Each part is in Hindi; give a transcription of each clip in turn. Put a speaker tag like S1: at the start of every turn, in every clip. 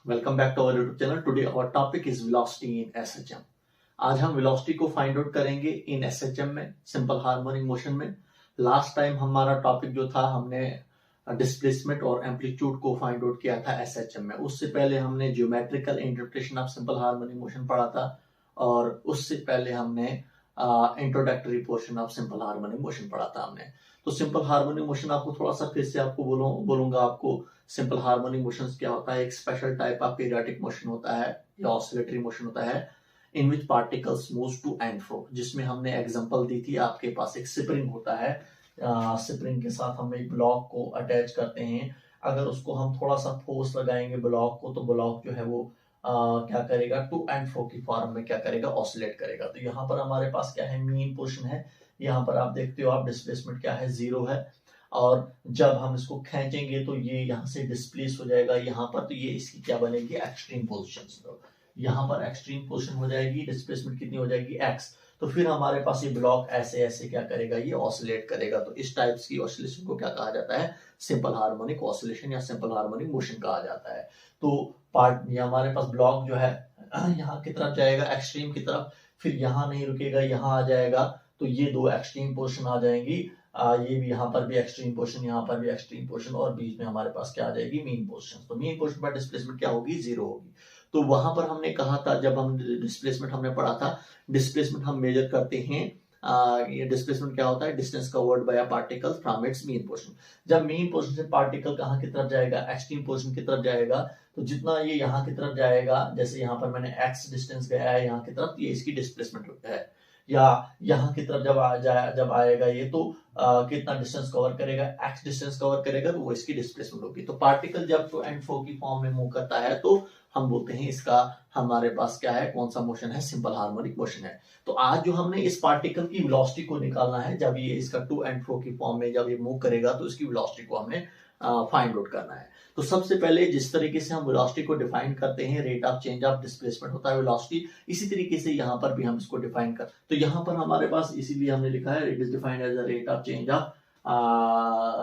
S1: Welcome back to our YouTube channel. Today our topic is velocity in SHM. आज हम वेलोसिटी को फाइंड आउट करेंगे इन एसएचएम में, सिंपल हार्मोनिक मोशन में। लास्ट टाइम हमारा टॉपिक जो था, हमने डिस्प्लेसमेंट और एम्पलीट्यूड को फाइंड आउट किया था एसएचएम में। उससे पहले हमने geometrical interpretation of simple harmonic motion पढ़ा था, और उससे पहले हमने introductory portion of simple harmonic motion पढ़ा था हमने। तो सिंपल हार्मोनिक मोशन आपको थोड़ा सा फिर से आपको बोलूंगा आपको सिंपल हार्मोनिक मोशंस क्या होता है। एक special type of periodic motion होता है या ऑसिलेटरी मोशन होता है in which particles move to and fro, जिसमें हमने एग्जांपल दी थी। आपके पास एक स्प्रिंग होता है, स्प्रिंग के साथ हम एक ब्लॉक को अटैच करते हैं। अगर उसको हम थोड़ा सा फोर्स लगाएंगे ब्लॉक को, तो ब्लॉक जो है वो क्या करेगा, टू एंड फ्रो की फॉर्म में क्या करेगा, ऑसिलेट करेगा। तो यहाँ पर हमारे पास क्या है, मीन पोर्शन है। यहाँ पर आप देखते हो, आप डिस्प्लेसमेंट क्या है, 0 है। और जब हम इसको खींचेंगे तो ये यहाँ से डिस्प्लेस हो जाएगा यहाँ पर, तो ये इसकी क्या बनेगी, एक्सट्रीम पोजीशन। तो यहाँ पर एक्सट्रीम पोजीशन हो जाएगी, डिस्प्लेसमेंट कितनी हो जाएगी, एक्स। तो फिर हमारे पास ये ब्लॉक ऐसे ऐसे क्या करेगा, ये ऑसिलेट करेगा। तो इस टाइप्स की ऑसिलेशन को क्या कहा जाता है, सिंपल हार्मोनिक ऑसिलेशन या सिंपल हार्मोनिक मोशन कहा जाता है। तो पार्ट ये हमारे पास ब्लॉक जो है यहाँ की तरफ जाएगा, एक्सट्रीम की तरफ, फिर यहाँ नहीं रुकेगा, यहाँ आ जाएगा। तो ये दो एक्सट्रीम पोर्शन आ जाएंगी। ये भी यहाँ पर भी एक्सट्रीम पोर्शन, यहाँ पर भी एक्सट्रीम पोर्शन, और बीच में हमारे पास क्या आ जाएगी, मीन पोर्शन। तो मीन पोर्शन पर डिस्प्लेसमेंट क्या होगी, 0 होगी। तो वहां पर हमने कहा था, जब हम डिस्प्लेसमेंट हमने पढ़ा था, डिस्प्लेसमेंट हम मेजर करते हैं। ये डिस्प्लेसमेंट क्या होता है, distance covered by a particle from its mean portion. जब मीन पोर्शन से पार्टिकल कहाँ की तरफ जाएगा, एक्सट्रीम पोर्शन की तरफ जाएगा। तो जितना ये यहाँ की तरफ जाएगा, जैसे यहाँ पर मैंने एक्स डिस्टेंस गया है यहाँ की तरफ, ये इसकी डिस्प्लेसमेंट है। या यहाँ की तरफ जब आएगा ये, तो कितना डिस्टेंस कवर करेगा, एक्स डिस्टेंस कवर करेगा, तो वो इसकी डिस्प्लेसमेंट होगी। तो पार्टिकल जब टू एंड फ्रो की फॉर्म में मूव करता है, तो हम बोलते हैं इसका हमारे पास क्या है, कौन सा मोशन है, सिंपल हार्मोनिक मोशन है। तो आज जो हमने इस पार्टिकल की वेलोसिटी को निकालना है, जब ये इसका टू एंड फ्रो की फॉर्म में जब ये मूव करेगा, तो इसकी वेलोसिटी को हमने फाइंड आउट करना है। तो सबसे पहले जिस तरीके से हम वेलोसिटी को डिफाइन करते हैं, rate of change of displacement होता है वेलोसिटी, इसी तरीके से यहाँ पर भी हम इसको डिफाइन कर। तो यहाँ पर हमारे पास इसीलिए हमने लिखा है, it is defined as the rate of change of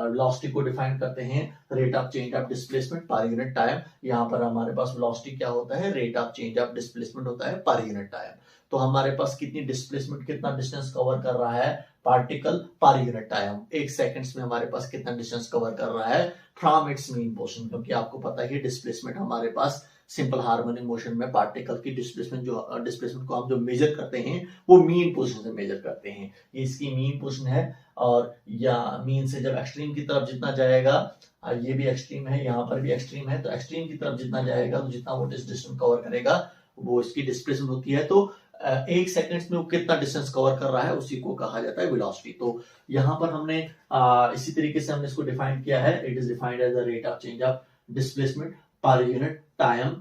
S1: velocity को डिफाइन करते हैं, rate of change of displacement per unit time. यहाँ पर हमारे पास वेलोसिटी क्या होता है, rate of change of displacement होता है पर यूनिट टाइम। तो हमारे पास कितनी डिस्प्लेसमेंट, कितना डिस्टेंस कवर कर रहा है पार्टिकल पर यूनिट टाइम, 1 सेकंड्स में हमारे पास कितना डिस्टेंस कवर कर रहा है फ्रॉम इट्स मीन पोर्शन। क्योंकि आपको पता है डिस्प्लेसमेंट हमारे पास सिंपल हार्मोनिक मोशन में पार्टिकल की डिस्प्लेसमेंट को हम जो मेजर करते हैं, वो मीन पोजीशन से मेजर करते हैं। ये इसकी मीन पोजीशन है। और या मीन से जब एक्सट्रीम की तरफ जितना जाएगा, ये भी एक्सट्रीम है, यहाँ पर भी एक्सट्रीम है, तो एक्सट्रीम की तरफ जितना जाएगा, तो जितना वो डिस्टेंस कवर करेगा, वो इसकी डिस्प्लेसमेंट होती है। तो 1 सेकंड्स में वो कितना डिस्टेंस कवर कर रहा है, उसी को कहा जाता है वेलोसिटी। तो यहाँ पर हमने इसी तरीके से हमने इसको डिफाइन किया है, it is defined as the rate of change of displacement per unit time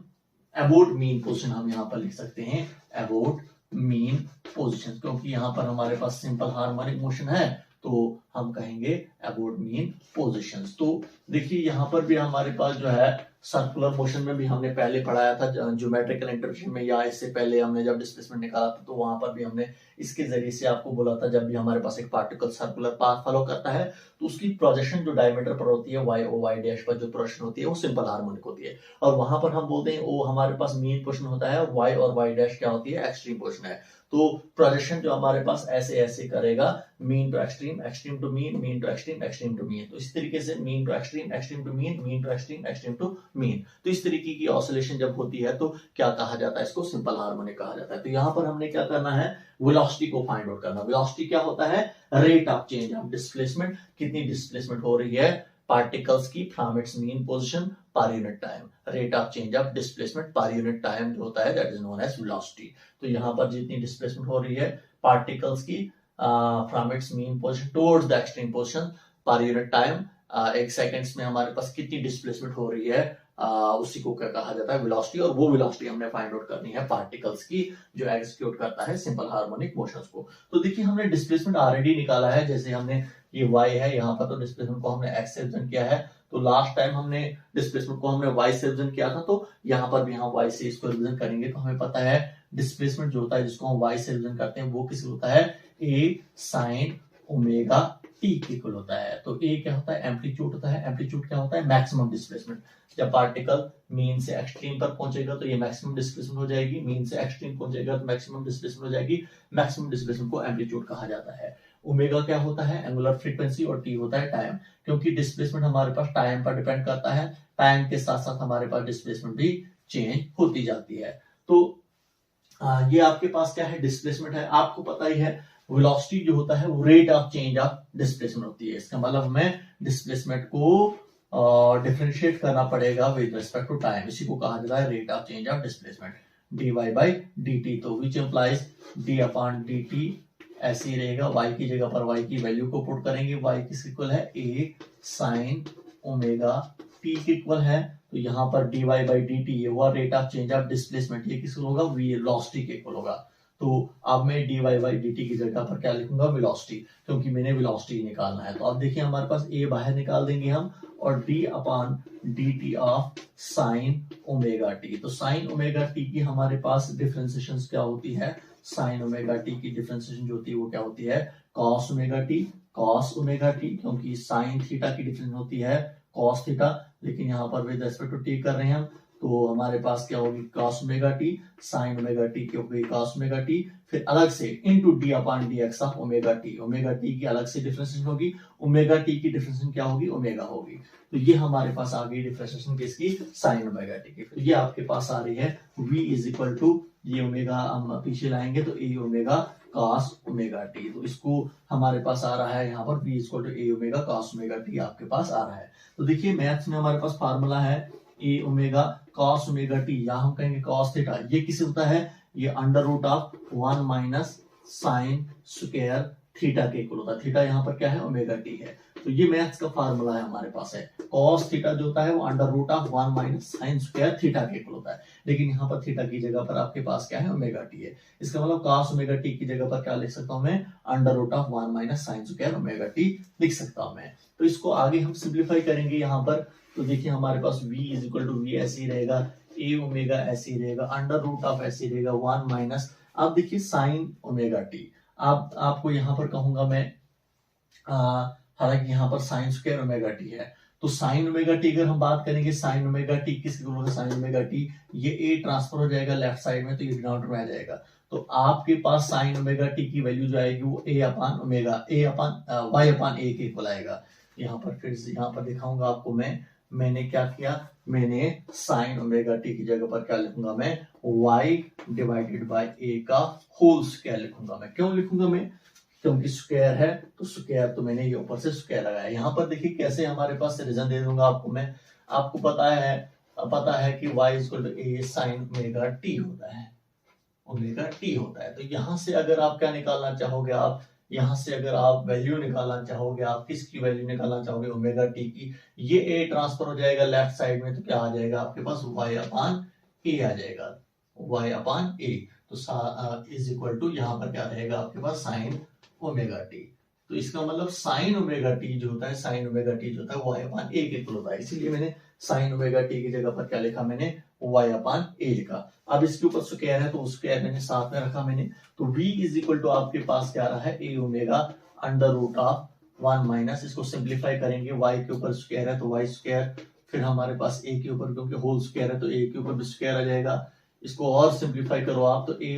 S1: about mean position. हम यहाँ पर लिख सकते हैं अबाउट मीन पोजीशन, क्योंकि यहाँ पर हमारे पास सिंपल हार्मोनिक मोशन है, तो हम कहेंगे अबाउट मीन पोजीशंस। तो देखिए यहाँ पर भी हमारे पास जो है सर्कुलर मोशन में भी हमने पहले पढ़ाया था ज्योमेट्रिकल इंटरप्रिटेशन में, या इससे पहले हमने जब डिस्प्लेसमेंट निकाला था, तो वहां पर भी हमने इसके जरिए से आपको बोला था, जब भी हमारे पास एक पार्टिकल सर्कुलर पाथ फॉलो करता है, तो उसकी प्रोजेक्शन जो डायमीटर पर होती है, वाई ओ वाई डैश पर जो प्रोजेक्शन होती है, वो सिंपल हार्मोनिक होती है। और वहां पर हम बोलते हैं वो हमारे पास मीन पोर्शन होता है, वाई और वाई डैश क्या होती है, एक्सट्रीम पोर्शन है। तो प्रोजेक्शन जो हमारे पास ऐसे ऐसे करेगा, mean to extreme, extreme to mean, mean to extreme, extreme to mean. तो इस तरीके से mean to extreme, extreme to mean, mean to extreme, extreme to mean. तो इस तरीके की ऑसिलेशन जब होती है, तो क्या कहा जाता है, इसको सिंपल हार्मोनिक कहा जाता है। तो यहाँ पर हमने क्या करना है, वेलोसिटी को फाइंड आउट करना। वेलोसिटी क्या होता है, rate of change of displacement, कितनी डिस्प्लेसमेंट हो रही है पार्टिकल्स की from its mean position per unit time. Rate of change of displacement per unit time जो होता है, that is known as velocity. तो यहाँ पर जितनी डिस्प्लेसमेंट हो रही है पार्टिकल्स की from its mean position towards the extreme position per unit time, 1 seconds में हमारे पास कितनी डिस्प्लेसमेंट हो रही है, उसी को क्या कहा जाता है, वेलोसिटी। और वो वेलोसिटी हमने फाइंड आउट करनी है पार्टिकल्स की, जो एग्जीक्यूट करता है सिंपल हार्मोनिक मोशंस को। तो देखिए हमने डिस्प्लेसमेंट ऑलरेडी निकाला है, जैसे हमने ये y है यहाँ पर, तो डिस्प्लेसमेंट को हमने x से रिप्रेजेंट किया है। तो लास्ट टाइम हमने डिस्प्लेसमेंट को हमने y से रिप्रेजेंट किया था, तो यहाँ पर भी हम y से इसको रिप्रेजेंट करेंगे। तो हमें पता है डिस्प्लेसमेंट जो होता है, जिसको हम y से रिप्रेजेंट करते हैं, वो किस होता है, a sin ओमेगा टी के इक्वल होता है। तो ए क्या होता है, एम्पलीट्यूड होता है। एम्पलीट्यूड क्या होता है, मैक्सिमम डिस्प्लेसमेंट। जब पार्टिकल मीन से एक्सट्रीम पर पहुंचेगा तो ये मैक्सिमम डिस्प्लेसमेंट हो जाएगी, मीन से एक्सट्रीम पहुंचेगा तो मैक्सिमम डिस्प्लेसमेंट हो जाएगी। मैक्सिमम डिस्प्लेसमेंट को एम्पलीट्यूड कहा जाता है। ओमेगा क्या होता है, एंगुलर फ्रीक्वेंसी, और टी होता है टाइम, क्योंकि डिस्प्लेसमेंट हमारे पास टाइम पर डिपेंड करता है। टाइम के साथ साथ हमारे पास डिस्प्लेसमेंट भी चेंज होती जाती है। तो ये आपके पास क्या है, डिस्प्लेसमेंट है। आपको पता ही है वेलोसिटी जो होता है वो rate of change of displacement होती है। इसका मतलब हमें डिस्प्लेसमेंट को डिफरेंशिएट करना पड़ेगा विद रिस्पेक्ट टू टाइम। इसी को कहा जाता है rate of change of displacement, dy by dt। तो which implies d upon dt ऐसे ही रहेगा। y की जगह पर y की वैल्यू को पुट करेंगे, y किस इक्वल है, a साइन ओमेगा t के इक्वल है। तो यहाँ पर dy बाई dt ये हुआ rate of change of displacement, ये किस होगा, वेलोसिटी के इक्वल होगा। तो अब मैं dy बाई dt की जगह पर क्या लिखूंगा, वेलोसिटी, क्योंकि मैंने वेलोसिटी निकालना है। तो अब देखिए हमारे पास a बाहर निकाल देंगे हम, और d upon dt of sine omega t। तो साइन ओमेगा t की हमारे पास डिफरेंशिएशन क्या होती है, साइन ओमेगा t की डिफरेंशिएशन जो होती है वो क्या होती है, cos omega t। Cos omega t, क्योंकि साइन थीटा की डिफरेंस होती है कॉस थीटा, लेकिन यहाँ पर विद रिस्पेक्ट टू t कर रहे हैं हम, तो हमारे पास क्या होगी, cos omega T, sign omega T की होगी कॉस ओमेगा टी, फिर अलग से into D upon D x of omega T. Omega T की अलग से डिफरेंशिएशन होगी, ओमेगा टी की डिफरेंशिएशन क्या होगी, ओमेगा होगी। तो ये हमारे पास आ गई डिफरेंशिएशन किसकी, साइन ओमेगा टी की। फिर ये आपके पास आ रही है v इज इक्वल टू, ये ओमेगा हम पीछे लाएंगे तो A omega cos omega T. तो इसको हमारे पास आ रहा है यहाँ पर v equal to A omega cos omega T आपके पास आ रहा है। तो देखिए मैथ्स में हमारे पास फार्मूला है A omega cos omega T, या हम कहेंगे कॉस थीटा, ये किसे होता है, ये under root of 1 minus sine square theta के इक्वल होता है। थीटा यहाँ पर क्या है, ओमेगा टी है। तो ये मैथ्स का फार्मूला है हमारे पास है, कॉस थीटा जो होता है वो under root of 1 minus sine square theta के इक्वल होता है। लेकिन यहाँ पर थीटा की जगह पर आपके पास क्या है, ओमेगा टी है। इसका मतलब कॉस ओमेगा टी की जगह पर क्या लिख सकता हूँ मैं, under root of 1 minus sine square omega T लिख सकता हूँ मैं। तो इसको आगे हम सिंप्लीफाई करेंगे यहाँ पर। तो देखिए हमारे पास v is equal to V ऐसे ही रहेगा, ए ओमेगा ऐसे ही रहेगा, अंडर रूट ऑफ ऐसे ही रहेगा 1 माइनस, अब देखिए साइन ओमेगा टी। आपको यहाँ पर कहूंगा मैं, हालांकि यहाँ पर साइन स्क्वायर ओमेगा टी है, तो साइन ओमेगा टी अगर हम बात करेंगे, साइन ओमेगा टी किसके इक्वल होगा, साइन ओमेगा टी, ये ए ट्रांसफर हो जाएगा लेफ्ट साइड में, तो ये डिनोमिनेटर में आ जाएगा। तो आपके पास साइन ओमेगा टी की वैल्यू जो आएगी वो ए अपान ओमेगा, ए अपान वाई अपान ए के इक्वल आएगा। यहाँ पर फिर से यहाँ पर दिखाऊंगा आपको मैंने क्या किया, मैंने साइन ओमेगा टी की जगह पर क्या लिखूंगा मैं, y डिवाइडेड बाय a का होल स्क्वायर लिखूंगा मैं। क्यों लिखूंगा मैं, क्योंकि स्क्वायर है तो स्क्वायर, तो मैंने ये ऊपर से स्क्वायर लगाया। यहाँ पर देखिए कैसे हमारे पास रीजन दे दूंगा आपको मैं। आपको पता है कि y equal to a sine omega T होता है, ओमेगा टी होता है। तो यहाँ से अगर आप क्या निकालना चाहोगे, आप यहाँ से अगर आप वैल्यू निकालना चाहोगे, आप किसकी वैल्यू निकालना चाहोगे, ओमेगा टी की, ये ए ट्रांसफर हो जाएगा लेफ्ट साइड में, तो क्या आ जाएगा आपके पास, y अपान ए आ जाएगा, y अपान ए। तो इज इक्वल टू यहाँ पर क्या रहेगा आपके पास, साइन ओमेगा टी। तो इसका मतलब साइन ओमेगा टी जो होता है, साइन ओमेगा टी जो होता है y अपान ए के इक्वल होता है, इसीलिए मैंने साइन ओमेगा टी की जगह पर क्या लिखा, मैंने y अपान ए लिखा। अब इसके ऊपर स्क्वायर है तो स्क्वायर मैंने साथ में रखा मैंने। तो v इज इक्वल टू आपके पास क्या रहा है, A omega under root of 1 minus, इसको सिंप्लीफाई करेंगे, y के ऊपर स्क्वायर है तो y स्क्वायर, फिर हमारे पास a के ऊपर क्योंकि होल स्क्वायर है तो a के ऊपर भी स्क्वायर आ जाएगा। इसको और सिंप्लीफाई करो आप तो A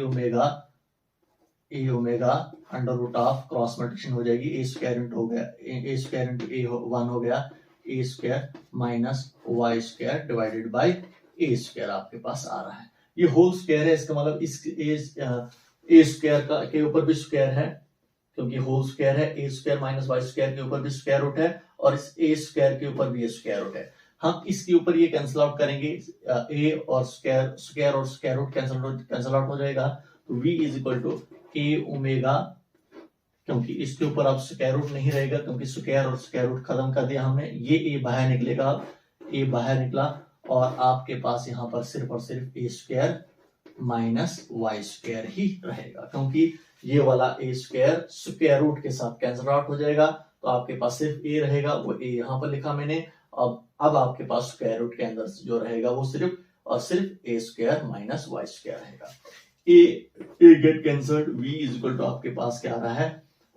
S1: omega under root of cross multiplication हो जाएगी, ए स्क्वायर इंटू हो गया, ए स्क्वायर इंटू ए 1 हो गया, A square minus Y square divided by A square आपके पास आ रहा है। ये होल स्क्वायर है, इसका मतलब इस ए स्क्वायर का के ऊपर भी स्क्वायर है, क्योंकि होल स्क्वायर है, ए स्क्वायर माइनस वाई स्क्वायर के ऊपर भी स्क्वायर रूट है, और इस ए स्क्वायर के ऊपर भी स्क्वायर रूट है। हम इसके ऊपर ये कैंसिल आउट करेंगे, ए और स्क्वायर और स्क्वायर रूट कैंसिल आउट हो जाएगा। तो v is equal to A omega, क्योंकि इसके ऊपर अब स्क्वायर रूट नहीं रहेगा, क्योंकि स्क्वायर और स्क्वायर रूट खत्म कर दिया हमने, ये ए बाहर निकलेगा, ए बाहर निकला, और आपके पास यहाँ पर सिर्फ और सिर्फ a square minus Y square ही रहेगा, क्योंकि ये वाला ए स्क्वायर स्क्वायर रूट के साथ कैंसिल आउट हो जाएगा। तो आपके पास सिर्फ ए रहेगा, वो ए यहाँ पर लिखा मैंने। अब आपके पास स्क्वायर रूट के अंदर जो रहेगा वो सिर्फ और सिर्फ a square minus Y square रहेगा। A get cancelled, v is equal to आपके पास क्या आ रहा है,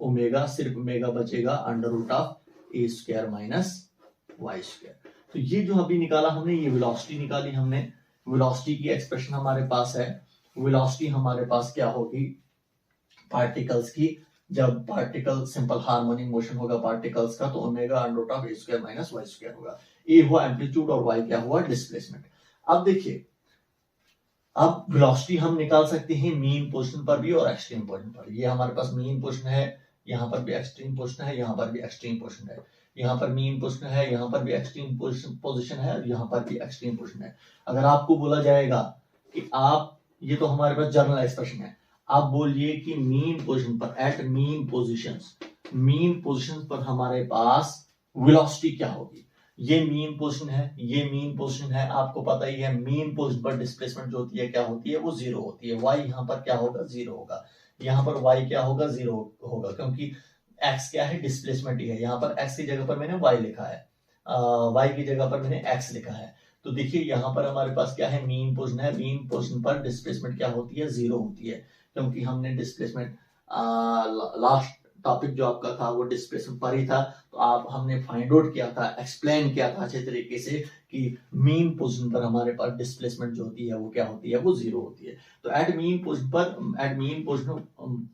S1: ओमेगा, सिर्फ ओमेगा बचेगा under root of A square minus Y square. तो ये जो अभी निकाला हमने, ये वेलोसिटी निकाली हमने। वेलोसिटी की एक्सप्रेशन हमारे पास है। वेलोसिटी हमारे पास क्या होगी पार्टिकल्स की, जब पार्टिकल सिंपल हार्मोनिक मोशन होगा पार्टिकल्स का, तो omega under root of A square minus Y square होगा। ए हुआ एम्पलीट्यूड और वाई क्या हुआ डिस्प्लेसमेंट। अब देखिए, अब वेलोसिटी हम निकाल सकते हैं मीन पोजीशन पर भी और एक्सट्रीम पोजीशन पर। ये हमारे पास मीन पोजीशन है, यहाँ पर भी एक्सट्रीम पोजीशन है, यहाँ पर भी एक्सट्रीम पोजीशन है। यहाँ पर मीन पोजीशन है, यहाँ पर भी एक्सट्रीम पोजीशन है, और यहाँ पर भी एक्सट्रीम पोजीशन है। अगर आपको बोला जाएगा कि आप, ये तो हमारे पास जनरल एक्सप्रेशन है, आप बोलिए कि मीन पोजीशन पर, एट मीन पोजीशन पर हमारे पास वेलोसिटी क्या होगी। ये मीन पोजीशन है, ये मीन पोजीशन है, आपको पता ही है मीन पोजीशन पर डिस्प्लेसमेंट जो होती है क्या होती है, वो जीरो होती है। y यहाँ पर क्या होगा, जीरो होगा। यहाँ पर y क्या होगा, जीरो होगा, क्योंकि x क्या है, डिस्प्लेसमेंट ही है। यहाँ पर x की जगह पर मैंने y लिखा है, y की जगह पर मैंने x लिखा है। तो देखिए यहाँ पर हमारे पास क्या है, मीन पोजीशन है। मीन पोजीशन पर डिस्प्लेसमेंट क्या होती है, जीरो होती है, क्योंकि हमने डिस्प्लेसमेंट लास्ट टॉपिक जो आपका था वो डिस्प्लेसमेंट पर ही था। तो आप हमने फाइंड आउट किया था, एक्सप्लेन किया था अच्छे तरीके से कि मीन पोजीशन पर हमारे पास डिस्प्लेसमेंट जो होती है वो क्या होती है, वो जीरो होती है। तो एट मीन पोजीशन पर, at mean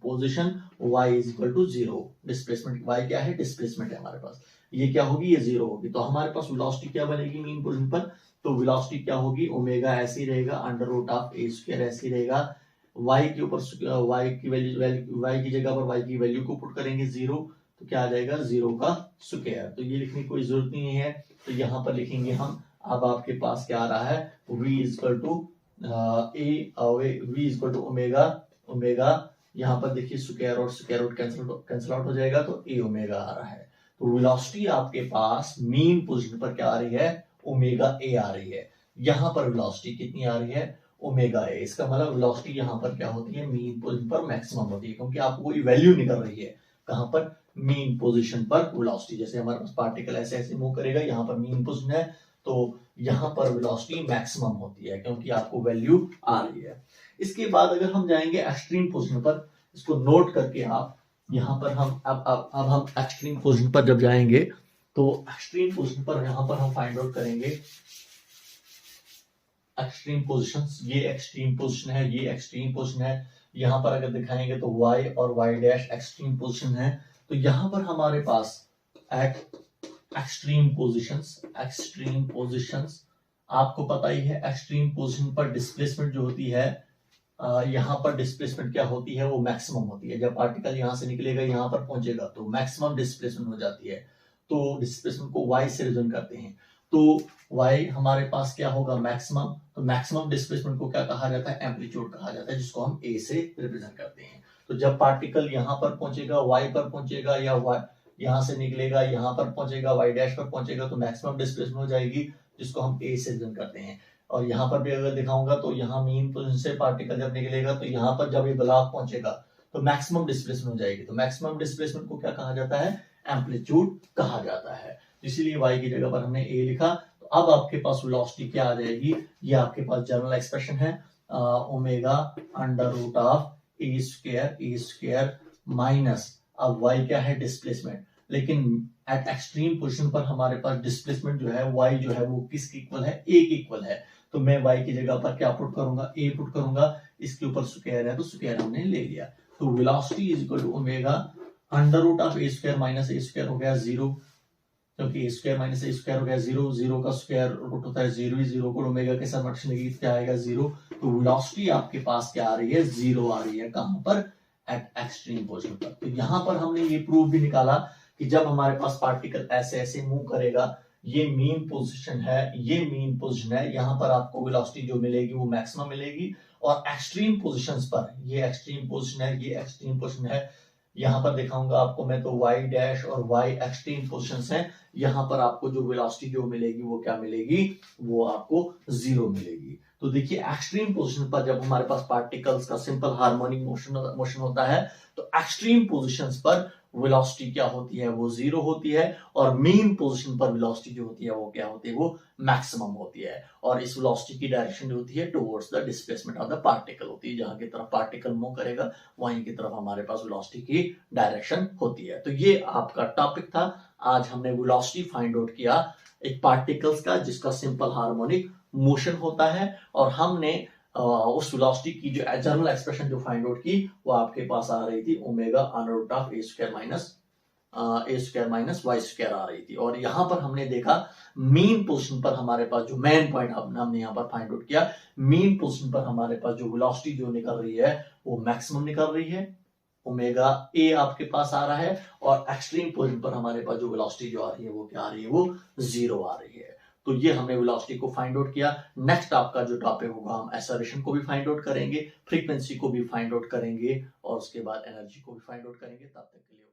S1: position y is equal to zero. Displacement y क्या है, डिस्प्लेसमेंट है हमारे पास, ये क्या होगी, ये जीरो होगी। तो हमारे पास वेलोसिटी क्या बनेगी मीन पोजीशन पर, तो वेलोसिटी क्या होगी, ओमेगा ऐसे ही रहेगा, under root of A square ऐसे ही रहेगा। y के ऊपर y की वैल्यू, y की जगह पर y की वैल्यू को पुट करेंगे जीरो, तो क्या आ जाएगा, जीरो का स्क्वायर। तो ये लिखने की कोई जरूरत नहीं है, तो यहाँ पर लिखेंगे हम। अब आपके पास क्या आ रहा है, v इक्वल टू ओमेगा, यहाँ पर देखिए स्क्वायर और स्क्वायर रूट कैंसिल आउट हो जाएगा, तो a ओमेगा आ रहा है। तो वेलोसिटी आपके पास मीन पोजीशन पर क्या आ रही है, ओमेगा a आ रही है। यहाँ पर वेलोसिटी कितनी आ रही है, ओमेगा a। इसका मतलब वेलोसिटी यहाँ पर क्या होती है, मीन पोजीशन पर मैक्सिमम होती है, क्योंकि आपको कोई वैल्यू निकल रही है कहां पर, मीन पोजीशन पर वेलोसिटी। जैसे हमारे पास पार्टिकल ऐसे ऐसे मूव करेगा, यहाँ पर मीन पोजीशन है, तो यहाँ पर वेलोसिटी मैक्सिमम होती है, क्योंकि आपको वैल्यू आ रही है। इसके बाद अगर हम जाएंगे एक्सट्रीम पोजीशन पर, इसको नोट करके आप, यहाँ पर हम अब हम एक्सट्रीम पोजीशन पर जब जाएंगे, तो एक्सट्रीम पोजीशन पर यहाँ पर हम फाइंड आउट करेंगे एक्सट्रीम पोजीशंस। ये एक्सट्रीम पोजीशन है, ये एक्सट्रीम पोजीशन है। यहाँ पर अगर दिखाएंगे तो y और y डैश एक्सट्रीम पोजीशन है। तो यहाँ पर हमारे पास एट एक्सट्रीम पोजीशंस, आपको पता ही है एक्सट्रीम पोजीशन पर डिस्प्लेसमेंट जो होती है, यहाँ पर डिस्प्लेसमेंट क्या होती है, वो मैक्सिमम होती है। जब पार्टिकल यहाँ से निकलेगा, यहाँ पर पहुंचेगा, तो मैक्सिमम डिस्प्लेसमेंट हो जाती है। तो डिस्प्लेसमेंट को y से रिप्रेजेंट करते हैं, तो y हमारे पास क्या होगा, मैक्सिमम। तो मैक्सिमम डिस्प्लेसमेंट को क्या कहा जाता है, एम्पलीट्यूड कहा जाता है, जिसको हम a से रिप्रेजेंट करते हैं। तो जब पार्टिकल यहाँ पर पहुंचेगा, y पर पहुंचेगा, या y यहाँ से निकलेगा, यहाँ पर पहुंचेगा, y डैश पर पहुंचेगा, तो मैक्सिमम डिस्प्लेसमेंट हो जाएगी, जिसको हम a से रिप्रेजेंट करते हैं। और यहाँ पर भी अगर दिखाऊंगा, तो यहाँ मीन पोजीशन से पार्टिकल जब निकलेगा, तो यहाँ पर जब ये ब्लॉक पहुंचेगा, तो मैक्सिमम डिस्प्लेसमेंट हो जाएगी। तो मैक्सिमम डिस्प्लेसमेंट को क्या कहा जाता है, एम्पलीट्यूड कहा जाता है। इसीलिए y की जगह पर हमने a लिखा। तो अब आपके पास वेलोसिटी क्या आ जाएगी, ये आपके पास जनरल एक्सप्रेशन है, omega under root of A square minus, अब y क्या है, डिस्प्लेसमेंट। लेकिन एट एक्सट्रीम पोजीशन पर हमारे पास डिस्प्लेसमेंट जो है, y जो है वो किसके इक्वल है, a के इक्वल है। तो मैं y की जगह पर क्या पुट करूंगा, a पुट करूंगा, इसके ऊपर स्क्वायर है, तो स्क्वायर हमने ले लिया। तो velocity is equal to omega under root of A square minus A square हो गया जीरो, क्योंकि A square minus A square हो गया जीरो, जीरो का स्क्वायर रूट होता है जीरो ही, जीरो को ओमेगा के साथ मल्टीप्लाई करेंगे क्या आएगा, जीरो। तो वेलोसिटी आपके पास क्या आ रही है, जीरो आ रही है। कहां पर, एट एक्सट्रीम पोजीशन पर। तो यहां पर हमने ये प्रूफ भी निकाला कि जब हमारे पास पार्टिकल ऐसे ऐसे मूव करेगा, ये मीन पोजीशन है, ये मीन पोजीशन है, यहाँ पर आपको वेलोसिटी जो मिलेगी वो मैक्सिमम मिलेगी। और एक्सट्रीम पोजीशंस पर, ये एक्सट्रीम पोजीशन है, ये एक्सट्रीम पोजीशन है, यहाँ पर दिखाऊंगा आपको मैं, तो y डैश और y एक्सट्रीम पोजीशंस हैं। यहाँ पर आपको जो वेलोसिटी जो मिलेगी वो क्या मिलेगी, वो आपको जीरो मिलेगी। तो देखिए एक्सट्रीम पोजीशन पर जब हमारे पास पार्टिकल्स का सिंपल हार्मोनिक मोशन होता है, तो एक्सट्रीम पोजीशंस पर वेलोसिटी क्या होती है, वो जीरो होती है, और मीन पोजीशन पर वेलोसिटी जो होती है वो क्या होती है, वो मैक्सिमम होती है। और इस वेलोसिटी की डायरेक्शन जो होती है towards the displacement of the particle होती है, जहां की तरफ पार्टिकल मूव करेगा वहीं की तरफ हमारे पास वेलोसिटी की डायरेक्शन होती है। तो ये आपका टॉपिक था। आज हमने वेलोसिटी फाइंड आउट किया एक पार्टिकल्स का जिसका सिंपल हार्मोनिक मोशन होता है, और हमने उस वेलोसिटी की जो जनरल एक्सप्रेशन जो फाइंड आउट की वो आपके पास आ रही थी omega under root of A square minus Y square आ रही थी। और यहां पर हमने देखा मीन पोजीशन पर हमारे पास जो मेन पॉइंट हमने यहाँ पर फाइंड आउट किया, मीन पोजीशन पर हमारे पास जो वेलोसिटी जो निकल रही है वो मैक्सिमम निकल रही है, ओमेगा ए आपके पास आ रहा है, और एक्सट्रीम पोजीशन पर हमारे पास जो वेलोसिटी जो आ रही है वो क्या आ रही है, वो जीरो आ रही है। तो ये हमने वेलोसिटी को फाइंड आउट किया। नेक्स्ट आपका जो टॉपिक होगा हम एक्सेलरेशन को भी फाइंड आउट करेंगे, फ्रीक्वेंसी को भी फाइंड आउट करेंगे, और उसके बाद एनर्जी को भी फाइंड आउट करेंगे। तब तक के लिए